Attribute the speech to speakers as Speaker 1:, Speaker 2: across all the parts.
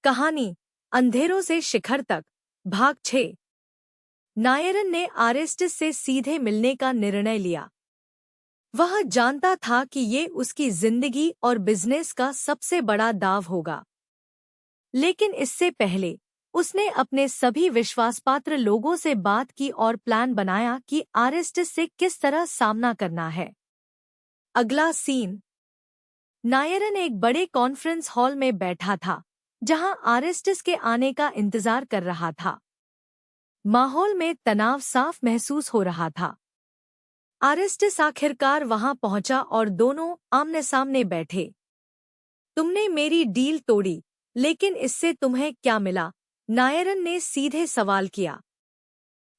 Speaker 1: कहानी अंधेरों से शिखर तक भाग 6। नायरन ने आरेस्टिस से सीधे मिलने का निर्णय लिया। वह जानता था कि ये उसकी जिंदगी और बिजनेस का सबसे बड़ा दाव होगा, लेकिन इससे पहले उसने अपने सभी विश्वासपात्र लोगों से बात की और प्लान बनाया कि आरेस्टिस से किस तरह सामना करना है। अगला सीन। नायरन एक बड़े कॉन्फ्रेंस हॉल में बैठा था, जहां आरेस्टिस के आने का इंतजार कर रहा था। माहौल में तनाव साफ महसूस हो रहा था। आरेस्टिस आखिरकार वहां पहुंचा और दोनों आमने सामने बैठे। तुमने मेरी डील तोड़ी, लेकिन इससे तुम्हें क्या मिला? नायरन ने सीधे सवाल किया।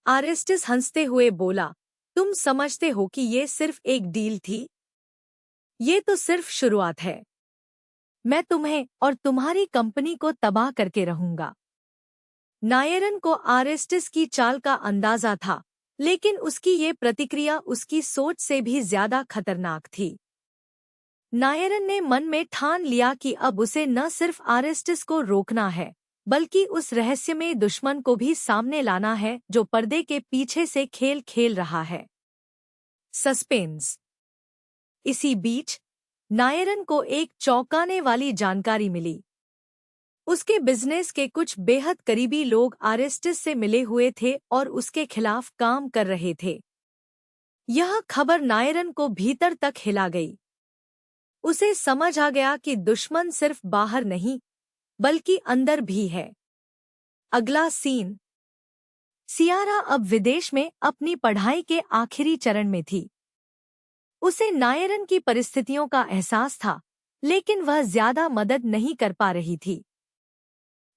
Speaker 1: आरेस्टिस हंसते हुए बोला, तुम समझते हो कि ये सिर्फ एक डील थी? ये तो सिर्फ शुरुआत है। मैं तुम्हें और तुम्हारी कंपनी को तबाह करके रहूंगा। नायरन को आरेस्टिस की चाल का अंदाजा था, लेकिन उसकी ये प्रतिक्रिया उसकी सोच से भी ज्यादा खतरनाक थी। नायरन ने मन में ठान लिया कि अब उसे न सिर्फ आरेस्टिस को रोकना है, बल्कि उस रहस्यमय दुश्मन को भी सामने लाना है जो पर्दे के पीछे से खेल खेल रहा है। सस्पेंस। इसी बीच नायरन को एक चौंकाने वाली जानकारी मिली। उसके बिजनेस के कुछ बेहद करीबी लोग आरेस्टिस से मिले हुए थे और उसके खिलाफ काम कर रहे थे। यह खबर नायरन को भीतर तक हिला गई। उसे समझ आ गया कि दुश्मन सिर्फ बाहर नहीं, बल्कि अंदर भी है। अगला सीन। सियारा अब विदेश में अपनी पढ़ाई के आखिरी चरण में थी। उसे नायरन की परिस्थितियों का एहसास था, लेकिन वह ज्यादा मदद नहीं कर पा रही थी।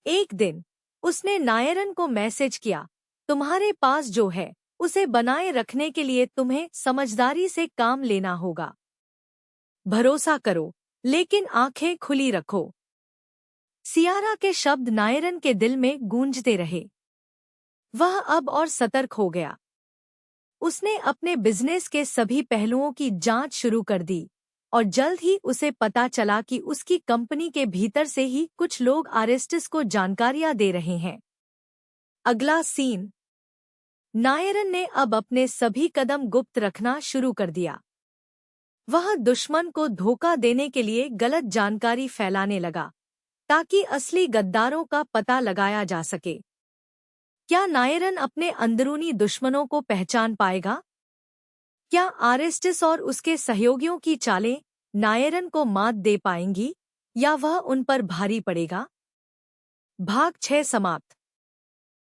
Speaker 1: एक दिन उसने नायरन को मैसेज किया, तुम्हारे पास जो है उसे बनाए रखने के लिए तुम्हें समझदारी से काम लेना होगा। भरोसा करो, लेकिन आंखें खुली रखो। सियारा के शब्द नायरन के दिल में गूंजते रहे। वह अब और सतर्क हो गया। उसने अपने बिजनेस के सभी पहलुओं की जांच शुरू कर दी, और जल्द ही उसे पता चला कि उसकी कंपनी के भीतर से ही कुछ लोग आरेस्टिस को जानकारियां दे रहे हैं। अगला सीन। नायरन ने अब अपने सभी कदम गुप्त रखना शुरू कर दिया। वह दुश्मन को धोखा देने के लिए गलत जानकारी फैलाने लगा, ताकि असली गद्दारों का पता लगाया जा सके। क्या नायरन अपने अंदरूनी दुश्मनों को पहचान पाएगा? क्या आरेस्टिस और उसके सहयोगियों की चालें नायरन को मात दे पाएंगी, या वह उन पर भारी पड़ेगा? भाग 6 समाप्त।